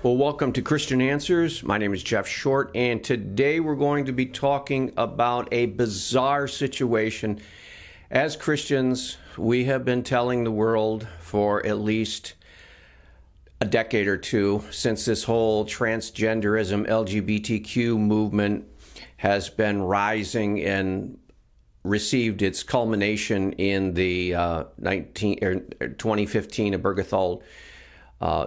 Well, welcome to Christian Answers. My name is Jeff Short, and today we're going to be talking about a bizarre situation. As Christians, we have been telling the world for at least a decade or two since this whole transgenderism, LGBTQ movement has been rising and received its culmination in the 2015 Obergefell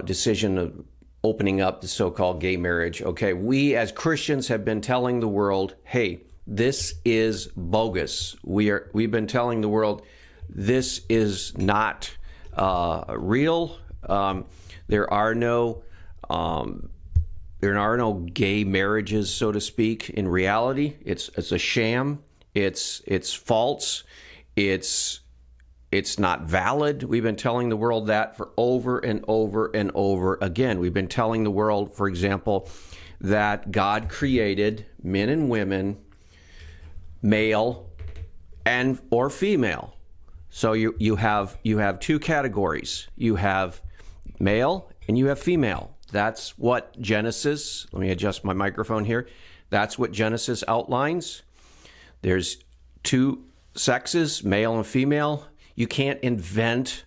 decision of opening up the so-called gay marriage. Okay, we as Christians have been telling the world, hey, this is bogus. We've been telling the world this is not real. There are no gay marriages, so to speak. In reality, it's a sham. It's false. It's not valid. We've been telling the world that for over and over and over again. We've been telling the world, for example, that God created men and women, male and or female. So you have two categories. You have male and you have female. That's what Genesis, let me adjust my microphone here. That's what Genesis outlines. There's two sexes, male and female. You can't invent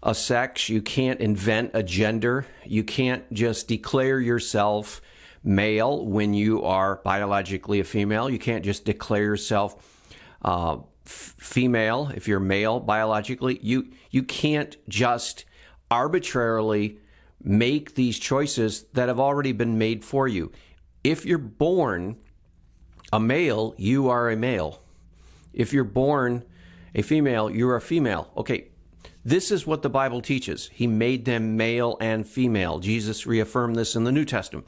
a sex. You can't invent a gender. You can't just declare yourself male when you are biologically a female. You can't just declare yourself female if you're male biologically. You can't just arbitrarily make these choices that have already been made for you. If you're born a male, you are a male. If you're born a female, you're a female. Okay, this is what the Bible teaches. He made them male and female. Jesus reaffirmed this in the New Testament.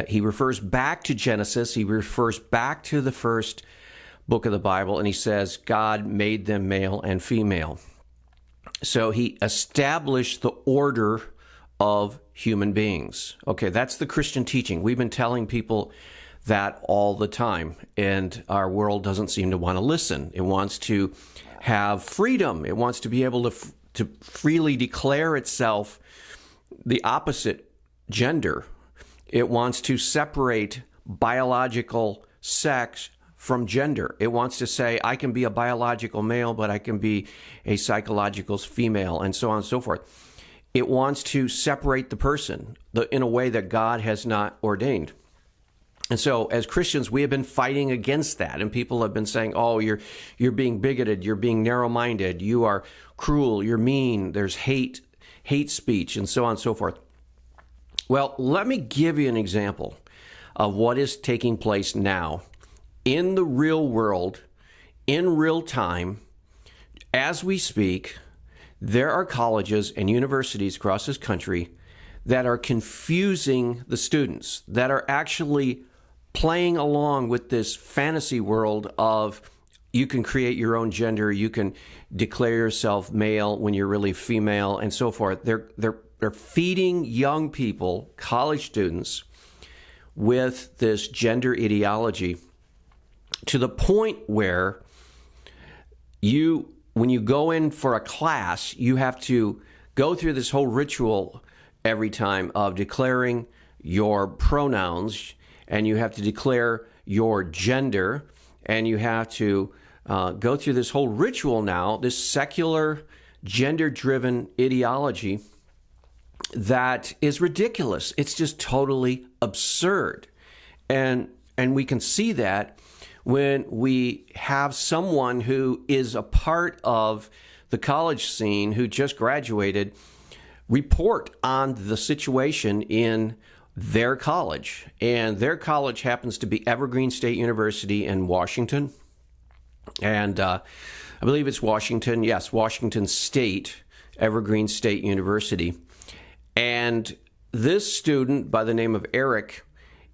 He refers back to Genesis. He refers back to the first book of the Bible, and he says God made them male and female. So he established the order of human beings. Okay, that's the Christian teaching. We've been telling people that all the time, and our world doesn't seem to want to listen. It wants to have freedom. It wants to be able to freely declare itself the opposite gender. It wants to separate biological sex from gender. It wants to say, I can be a biological male, but I can be a psychological female, and so on and so forth. It wants to separate the person in a way that God has not ordained. And so as Christians, we have been fighting against that. And people have been saying, oh, you're being bigoted, you're being narrow-minded, you are cruel, you're mean, there's hate speech, and so on and so forth. Well, let me give you an example of what is taking place now in the real world, in real time. As we speak, there are colleges and universities across this country that are confusing the students, that are actually playing along with this fantasy world of you can create your own gender, you can declare yourself male when you're really female, and so forth. They're feeding young people, college students, with this gender ideology to the point where when you go in for a class, you have to go through this whole ritual every time of declaring your pronouns, and you have to declare your gender, and you have to go through this whole ritual now, this secular, gender-driven ideology that is ridiculous. It's just totally absurd. And we can see that when we have someone who is a part of the college scene who just graduated report on the situation in their college. And their college happens to be Evergreen State University in Washington. And I believe it's Washington. Yes, Washington State, Evergreen State University. And this student by the name of Eric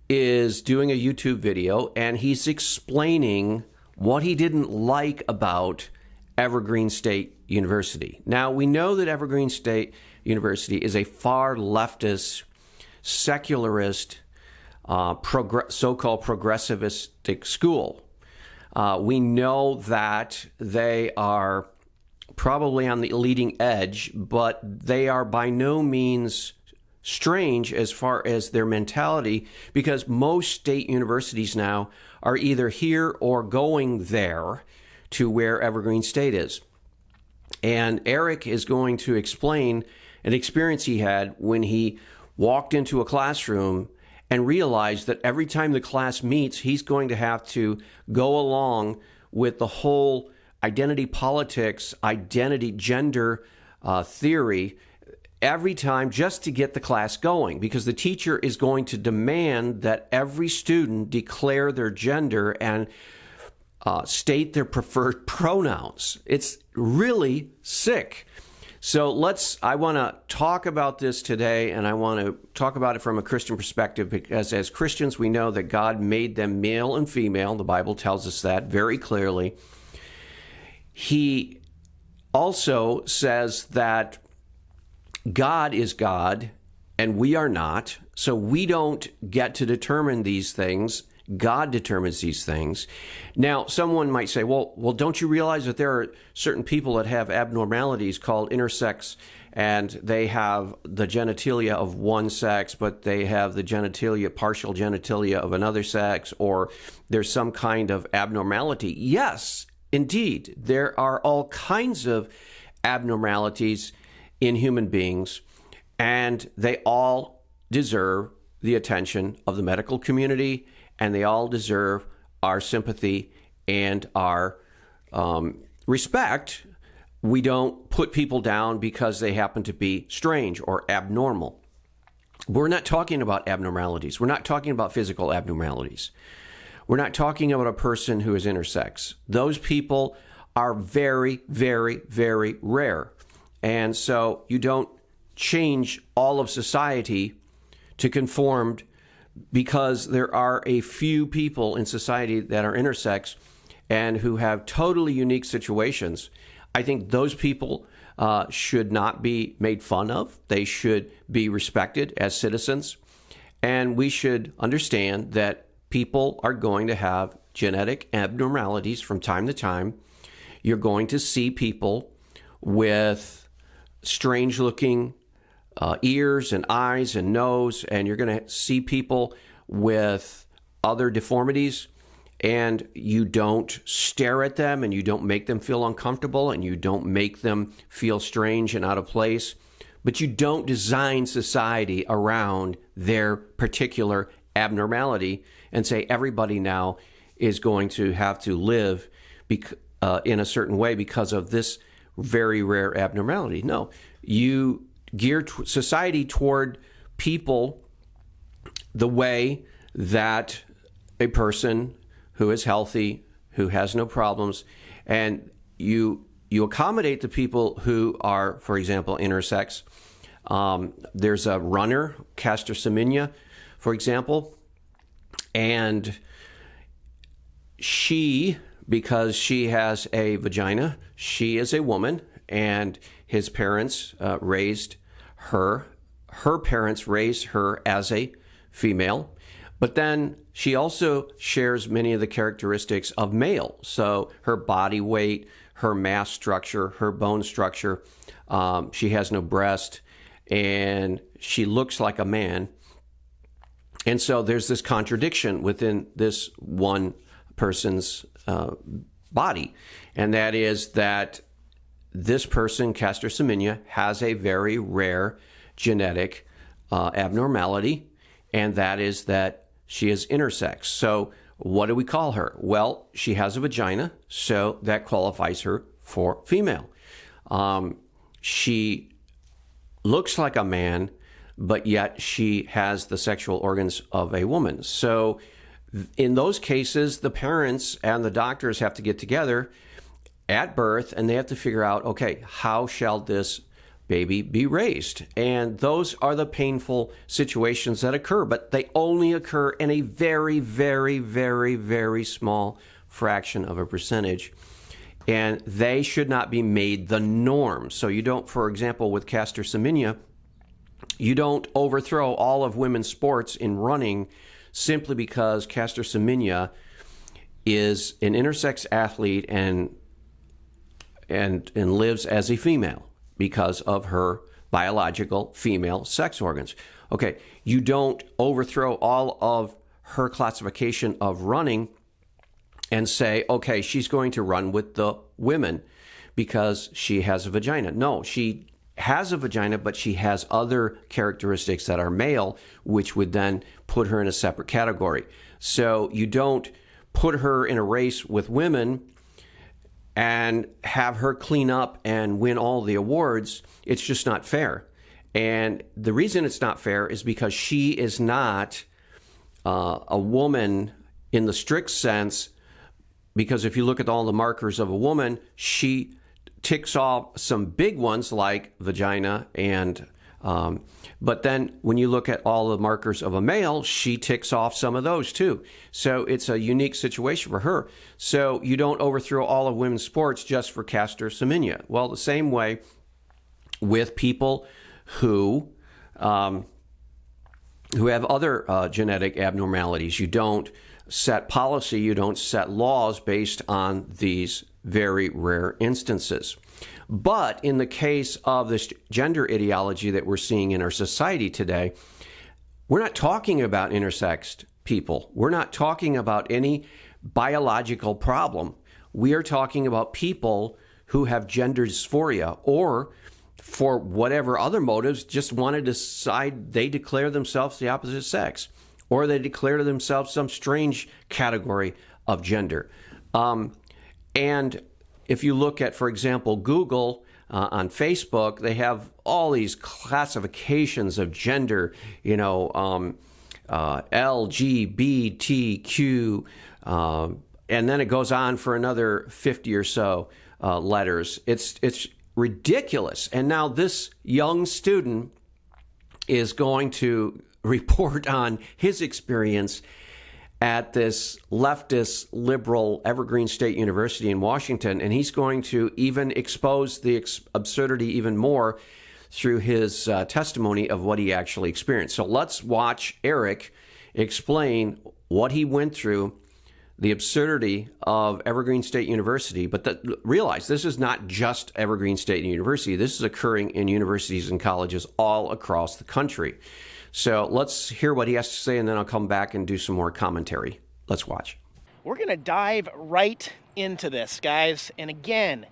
is doing a YouTube video, and he's explaining what he didn't like about Evergreen State University. Now, we know that Evergreen State University is a far leftist, secularist, so-called progressivistic school. We know that they are probably on the leading edge, but they are by no means strange as far as their mentality, because most state universities now are either here or going there to where Evergreen State is. And Eric is going to explain an experience he had when he walked into a classroom and realized that every time the class meets, he's going to have to go along with the whole identity politics, identity, gender theory every time just to get the class going, because the teacher is going to demand that every student declare their gender and state their preferred pronouns. It's really sick. So I want to talk about this today, and I want to talk about it from a Christian perspective, because as Christians, we know that God made them male and female. The Bible tells us that very clearly. He also says that God is God and we are not, so we don't get to determine these things. God determines these things. Now, someone might say, well, don't you realize that there are certain people that have abnormalities called intersex, and they have the genitalia of one sex, but they have the partial genitalia of another sex, or there's some kind of abnormality? Yes, indeed. There are all kinds of abnormalities in human beings, and they all deserve the attention of the medical community, and they all deserve our sympathy and our respect. We don't put people down because they happen to be strange or abnormal. We're not talking about abnormalities. We're not talking about physical abnormalities. We're not talking about a person who is intersex. Those people are very, very, very rare. And so you don't change all of society to conform because there are a few people in society that are intersex and who have totally unique situations. I think those people should not be made fun of. They should be respected as citizens. And we should understand that people are going to have genetic abnormalities from time to time. You're going to see people with strange-looking ears and eyes and nose, and you're going to see people with other deformities, and you don't stare at them, and you don't make them feel uncomfortable, and you don't make them feel strange and out of place, but you don't design society around their particular abnormality and say everybody now is going to have to live in a certain way because of this very rare abnormality. No, you gear society toward people the way that a person who is healthy, who has no problems, and you accommodate the people who are, for example, intersex. There's a runner, Caster Semenya, for example, and because she has a vagina, she is a woman, and his parents raised her. Her parents raised her as a female, but then she also shares many of the characteristics of male. So her body weight, her mass structure, her bone structure, she has no breast, and she looks like a man. And so there's this contradiction within this one person's body, and that is that this person, Caster Semenya, has a very rare genetic abnormality, and that is that she is intersex. So what do we call her? Well, she has a vagina, so that qualifies her for female. She looks like a man, but yet she has the sexual organs of a woman. So in those cases, the parents and the doctors have to get together at birth, and they have to figure out, okay, how shall this baby be raised? And those are the painful situations that occur, but they only occur in a very, very, very, very small fraction of a percentage, and they should not be made the norm. So you don't, for example, with Caster Semenya, you don't overthrow all of women's sports in running simply because Caster Semenya is an intersex athlete and lives as a female because of her biological female sex organs. Okay, you don't overthrow all of her classification of running and say, okay, she's going to run with the women because she has a vagina. No, she has a vagina, but she has other characteristics that are male, which would then put her in a separate category. So you don't put her in a race with women and have her clean up and win all the awards. It's just not fair. And the reason it's not fair is because she is not a woman in the strict sense, because if you look at all the markers of a woman, she ticks off some big ones like vagina and but then when you look at all the markers of a male, she ticks off some of those too. So it's a unique situation for her. So you don't overthrow all of women's sports just for Caster Semenya. Well, the same way with people who have other genetic abnormalities. You don't set policy, you don't set laws based on these very rare instances. But in the case of this gender ideology that we're seeing in our society today, we're not talking about intersexed people. We're not talking about any biological problem. We are talking about people who have gender dysphoria or, for whatever other motives, just want to decide they declare themselves the opposite sex, or they declare themselves some strange category of gender. And if you look at, for example, Google on Facebook, they have all these classifications of gender, LGBTQ, and then it goes on for another 50 or so letters. It's ridiculous. And now this young student is going to report on his experience at this leftist liberal Evergreen State University in Washington, and he's going to even expose the absurdity even more through his testimony of what he actually experienced. So let's watch Eric explain what he went through, the absurdity of Evergreen State University. But realize this is not just Evergreen State University. This is occurring in universities and colleges all across the country. So let's hear what he has to say, and then I'll come back and do some more commentary. Let's watch. We're going to dive right into this, guys. And again,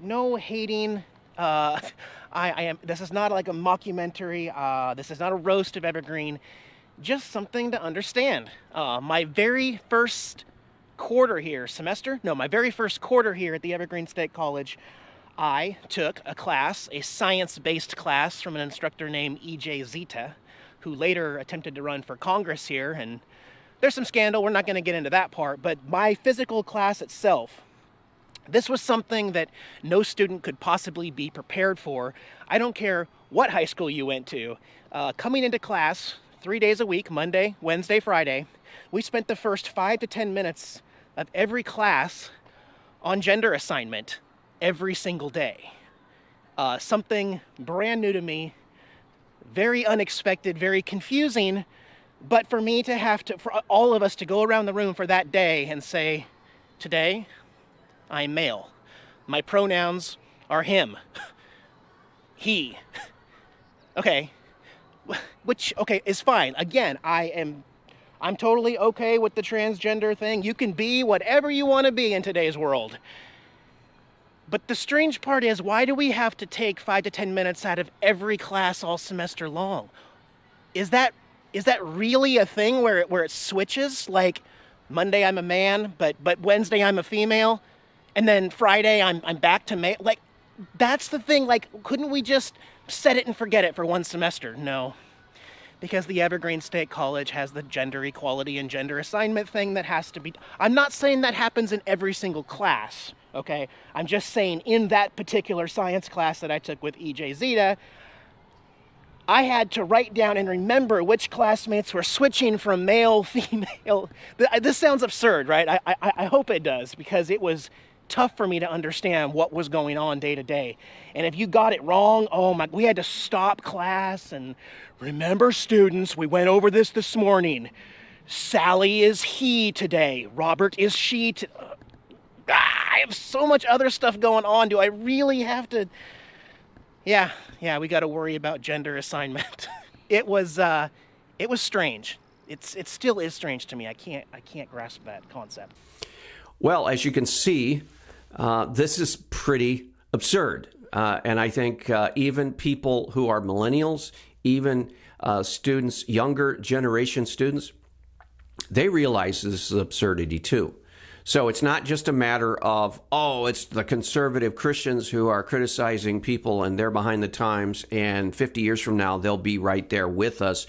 no hating. This is not like a mockumentary. This is not a roast of Evergreen. Just something to understand. My very first quarter here at the Evergreen State College, I took a class, a science-based class from an instructor named E.J. Zita, who later attempted to run for Congress here, and there's some scandal. We're not going to get into that part, but my physical class itself, this was something that no student could possibly be prepared for. I don't care what high school you went to. Coming into class 3 days a week, Monday, Wednesday, Friday, we spent the first 5 to 10 minutes of every class on gender assignment every single day. Something brand new to me, very unexpected, very confusing, but for me to for all of us to go around the room for that day and say, today, I'm male. My pronouns are him, he. Okay, which, is fine. Again, I'm totally okay with the transgender thing. You can be whatever you want to be in today's world. But the strange part is, why do we have to take 5 to 10 minutes out of every class all semester long? Is that really a thing where it switches? Like Monday I'm a man, but Wednesday I'm a female, and then Friday I'm back to male. Like, that's the thing. Like, couldn't we just set it and forget it for one semester? No. Because the Evergreen State College has the gender equality and gender assignment thing that has to be. I'm not saying that happens in every single class, okay? I'm just saying in that particular science class that I took with E.J. Zita, I had to write down and remember which classmates were switching from male, female. This sounds absurd, right? I hope it does, because it was tough for me to understand what was going on day to day. And if you got it wrong, we had to stop class and remember, students, we went over this morning. Sally is he today. Robert is she. I have so much other stuff going on. Do I really have to? Yeah, we got to worry about gender assignment. it was strange. It still is strange to me. I can't grasp that concept. Well, as you can see, this is pretty absurd. And I think even people who are millennials, even students, younger generation students, they realize this is absurdity too. So it's not just a matter of, oh, it's the conservative Christians who are criticizing people and they're behind the times, and 50 years from now, they'll be right there with us.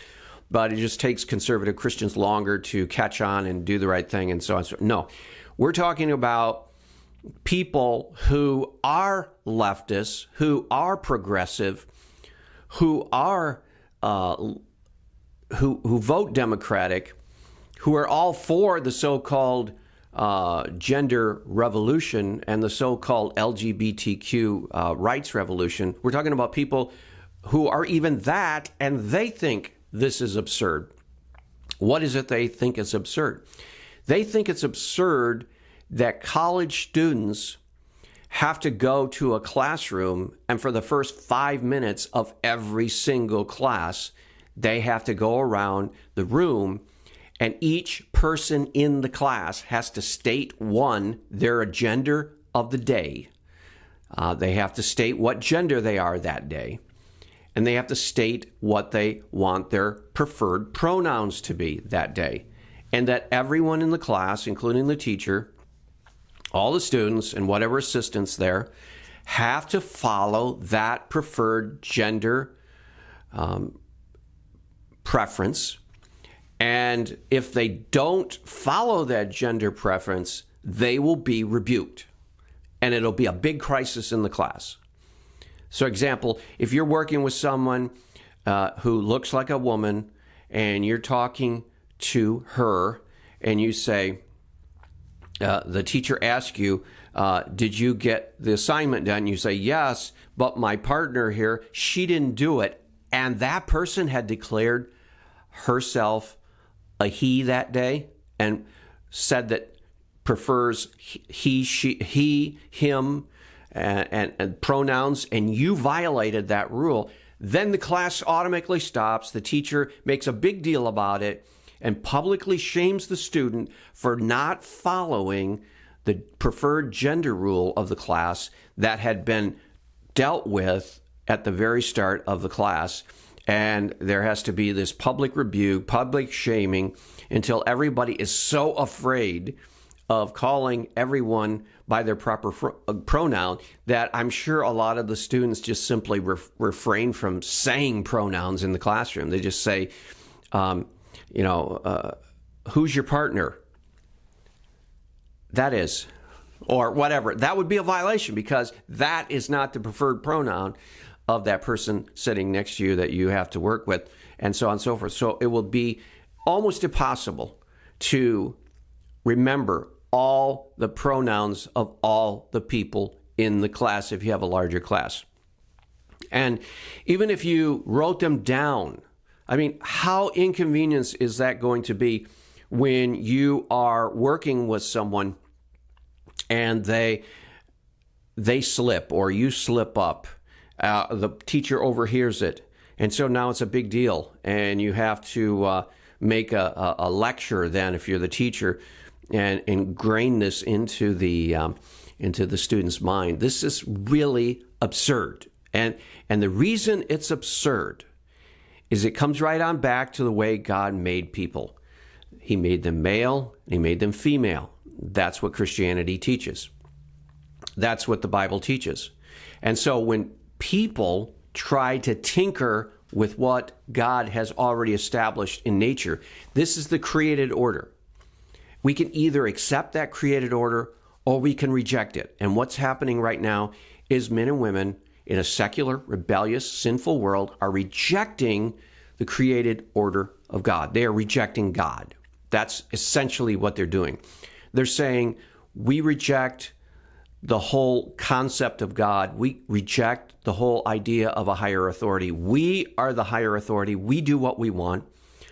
But it just takes conservative Christians longer to catch on and do the right thing and so on. No, we're talking about people who are leftists, who are progressive, who are who vote Democratic, who are all for the so-called gender revolution and the so-called LGBTQ rights revolution. We're talking about people who are even that, and they think this is absurd. What is it they think is absurd? They think it's absurd that college students have to go to a classroom, and for the first 5 minutes of every single class, they have to go around the room, and each person in the class has to state, one, their gender of the day. They have to state what gender they are that day. And they have to state what they want their preferred pronouns to be that day. And that everyone in the class, including the teacher, all the students, and whatever assistants there, have to follow that preferred gender preference. And if they don't follow that gender preference, they will be rebuked. And it'll be a big crisis in the class. So example, if you're working with someone who looks like a woman and you're talking to her and you say, the teacher asks you, did you get the assignment done? You say, yes, but my partner here, she didn't do it. And that person had declared herself a he that day and said that prefers he, she, he, him, and pronouns, and you violated that rule, then the class automatically stops. The teacher makes a big deal about it and publicly shames the student for not following the preferred gender rule of the class that had been dealt with at the very start of the class. And there has to be this public rebuke, public shaming, until everybody is so afraid of calling everyone by their proper pronoun that I'm sure a lot of the students just simply refrain from saying pronouns in the classroom. They just say, who's your partner? That is, or whatever. That would be a violation because that is not the preferred pronoun of that person sitting next to you that you have to work with, and so on and so forth. So it will be almost impossible to remember all the pronouns of all the people in the class if you have a larger class. And even if you wrote them down, I mean, how inconvenient is that going to be when you are working with someone and they slip or you slip up? The teacher overhears it, and so now it's a big deal, and you have to make a lecture then if you're the teacher and ingrain this into the student's mind. This is really absurd, and the reason it's absurd is it comes right on back to the way God made people. He made them male, and he made them female. That's what Christianity teaches. That's what the Bible teaches. And so when people try to tinker with what God has already established in nature, this is the created order. We can either accept that created order or we can reject it. And what's happening right now is men and women in a secular, rebellious, sinful world are rejecting the created order of God. They are rejecting God. That's essentially what they're doing. They're saying, we reject the whole concept of God. We reject the whole idea of a higher authority. We are the higher authority. We do what we want.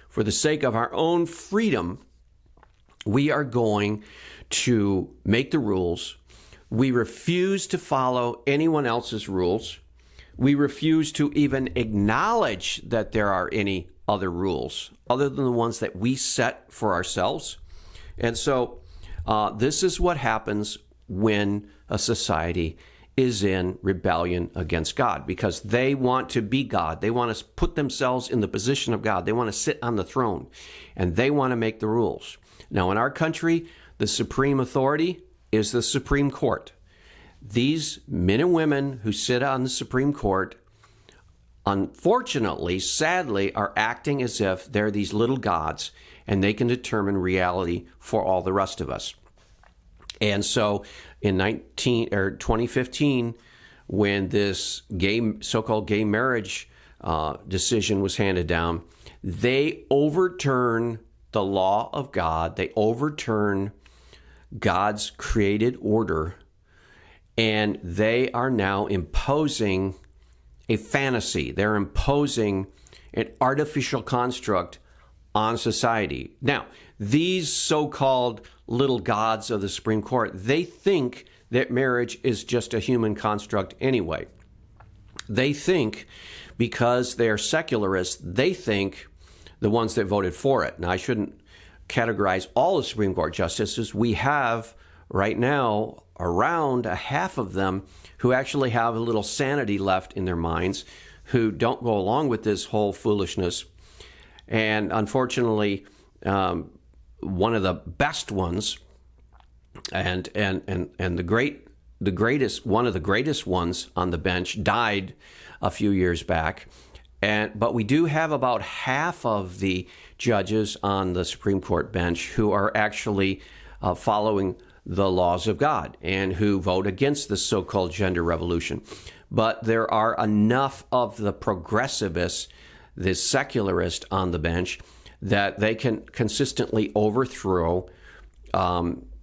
For the sake of our own freedom, we are going to make the rules. We refuse to follow anyone else's rules. We refuse to even acknowledge that there are any other rules other than the ones that we set for ourselves. And so this is what happens when a society is in rebellion against God, because they want to be God. They want to put themselves in the position of God. They want to sit on the throne, and they want to make the rules. Now, in our country, the supreme authority is the Supreme Court. These men and women who sit on the Supreme Court, unfortunately, sadly, are acting as if they're these little gods, and they can determine reality for all the rest of us. And so in 2015, when this so-called gay marriage decision was handed down, they overturn the law of God. They overturn God's created order, and they are now imposing a fantasy. They're imposing an artificial construct on society. Now, these so-called little gods of the Supreme Court, they think that marriage is just a human construct anyway. They think, because they're secularists, they think, the ones that voted for it. Now, I shouldn't categorize all the Supreme Court justices. We have right now around a half of them who actually have a little sanity left in their minds, who don't go along with this whole foolishness. And unfortunately, one of the best ones, and the greatest, one of the greatest ones on the bench, died a few years back. But we do have about half of the judges on the Supreme Court bench who are actually following the laws of God and who vote against the so-called gender revolution. But there are enough of the progressivists, the secularists on the bench, that they can consistently overthrow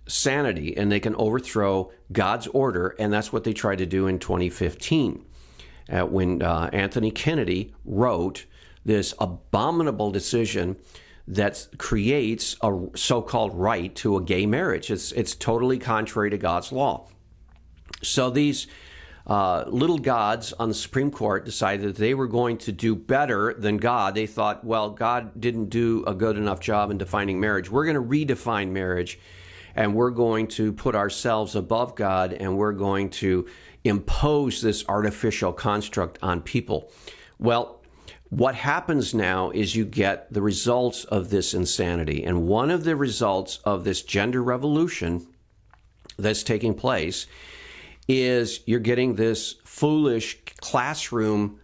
sanity, and they can overthrow God's order, and that's what they tried to do in 2015 when Anthony Kennedy wrote this abominable decision that creates a so-called right to a gay marriage. It's totally contrary to God's law. So these little gods on the Supreme Court decided that they were going to do better than God. They thought, well, God didn't do a good enough job in defining marriage. We're going to redefine marriage, and we're going to put ourselves above God, and we're going to impose this artificial construct on people. Well, what happens now is you get the results of this insanity. And one of the results of this gender revolution that's taking place is you're getting this foolish classroom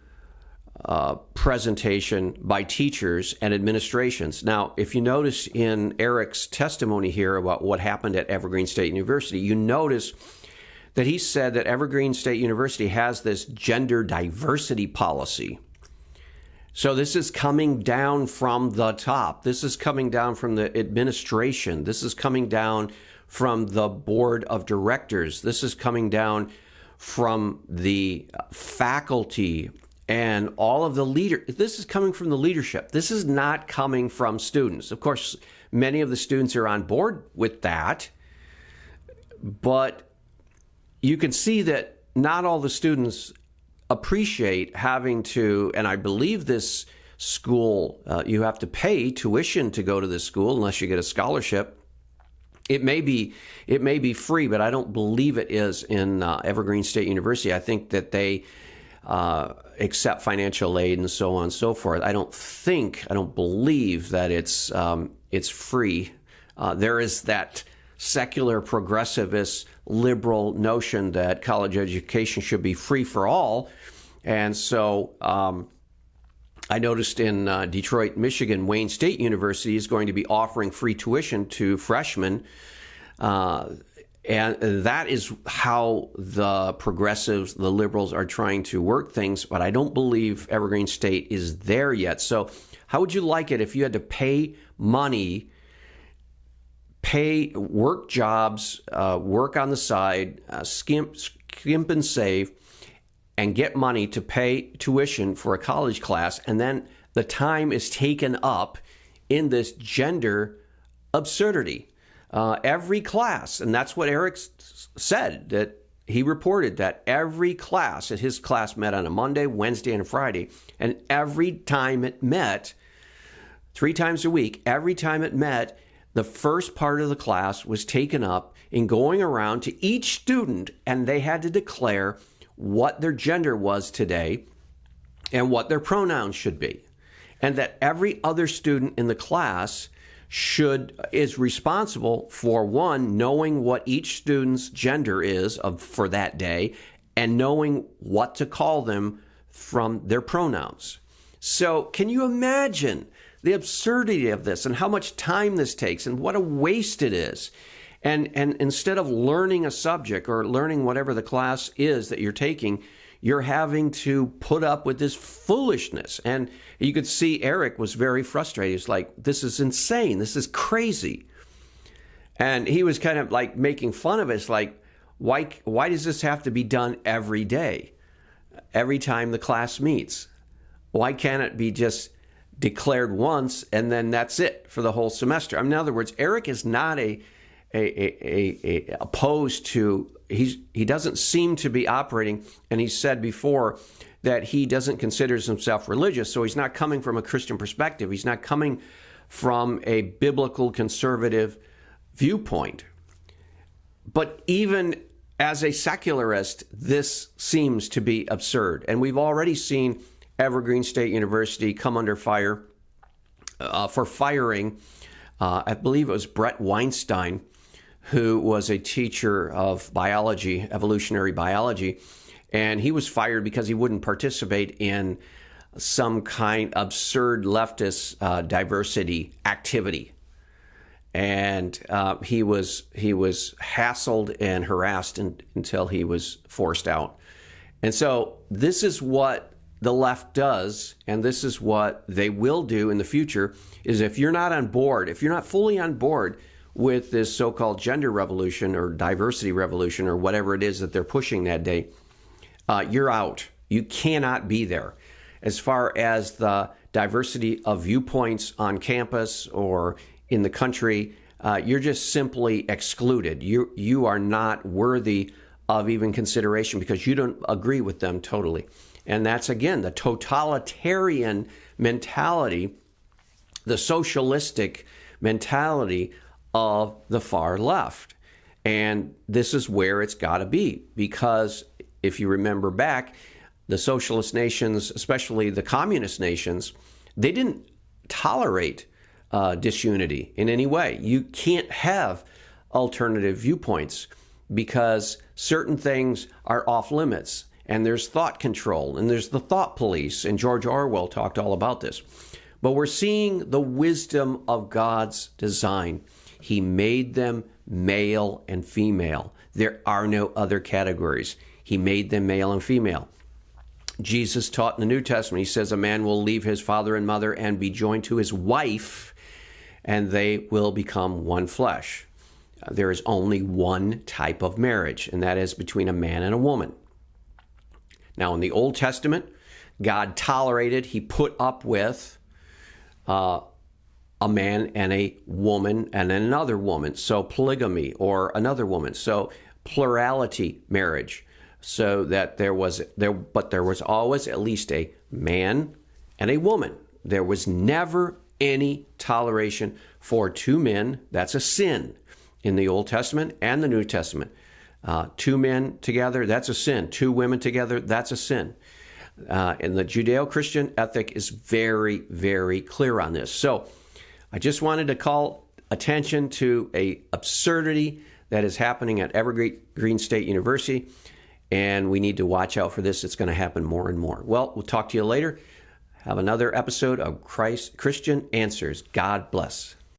presentation by teachers and administrations. Now, if you notice in Eric's testimony here about what happened at Evergreen State University, you notice that he said that Evergreen State University has this gender diversity policy. So this is coming down from the top. This is coming down from the administration. This is coming down from the board of directors. This is coming down from the faculty and all of the leaders. This is coming from the leadership. This is not coming from students. Of course, many of the students are on board with that, but you can see that not all the students appreciate having to, and I believe this school, you have to pay tuition to go to this school unless you get a scholarship. It may be free, but I don't believe it is in Evergreen State University. I think that they accept financial aid and so on and so forth. I don't believe that it's free. There is that secular, progressivist, liberal notion that college education should be free for all. And so I noticed in Detroit, Michigan, Wayne State University is going to be offering free tuition to freshmen. And that is how the progressives, the liberals, are trying to work things. But I don't believe Evergreen State is there yet. So how would you like it if you had to pay money, work jobs, work on the side, skimp and save, and get money to pay tuition for a college class, and then the time is taken up in this gender absurdity? Every class, and that's what Eric said, that he reported that every class, that his class met on a Monday, Wednesday, and a Friday, and every time it met, 3 times a week, every time it met, the first part of the class was taken up in going around to each student, and they had to declare what their gender was today and what their pronouns should be. And that every other student in the class is responsible for, one, knowing what each student's gender is for that day, and knowing what to call them from their pronouns. So can you imagine the absurdity of this and how much time this takes and what a waste it is? And instead of learning a subject or learning whatever the class is that you're taking, you're having to put up with this foolishness. And you could see Eric was very frustrated. He's like, this is insane. This is crazy. And he was kind of like making fun of it. It's like, why does this have to be done every day, every time the class meets? Why can't it be just declared once and then that's it for the whole semester? I mean, in other words, Eric is not opposed to, he doesn't seem to be operating, and he said before that he doesn't consider himself religious, so he's not coming from a Christian perspective. He's not coming from a biblical conservative viewpoint. But even as a secularist, this seems to be absurd. And we've already seen Evergreen State University come under fire for firing, I believe it was Brett Weinstein, who was a teacher of biology, evolutionary biology, and he was fired because he wouldn't participate in some kind of absurd leftist diversity activity. And he was hassled and harassed until he was forced out. And so this is what the left does, and this is what they will do in the future, is if you're not on board, if you're not fully on board with this so-called gender revolution or diversity revolution or whatever it is that they're pushing that day, you're out. You cannot be there. As far as the diversity of viewpoints on campus or in the country, you're just simply excluded. You are not worthy of even consideration because you don't agree with them totally. And that's, again, the totalitarian mentality, the socialistic mentality of the far left. And this is where it's got to be, because if you remember back, the socialist nations, especially the communist nations, they didn't tolerate disunity in any way. You can't have alternative viewpoints because certain things are off limits, and there's thought control, and there's the thought police, and George Orwell talked all about this. But we're seeing the wisdom of God's design. He made them male and female. There are no other categories. He made them male and female. Jesus taught in the New Testament, he says, a man will leave his father and mother and be joined to his wife, and they will become one flesh. There is only one type of marriage, and that is between a man and a woman. Now, in the Old Testament, God tolerated, he put up with a man and a woman and another woman. So polygamy, or another woman. So plurality marriage. So that there was always at least a man and a woman. There was never any toleration for two men. That's a sin in the Old Testament and the New Testament. Two men together, that's a sin. Two women together, that's a sin. And the Judeo-Christian ethic is very, very clear on this. So I just wanted to call attention to a absurdity that is happening at Evergreen State University, and we need to watch out for this. It's going to happen more and more. Well, we'll talk to you later. Have another episode of Christian Answers. God bless.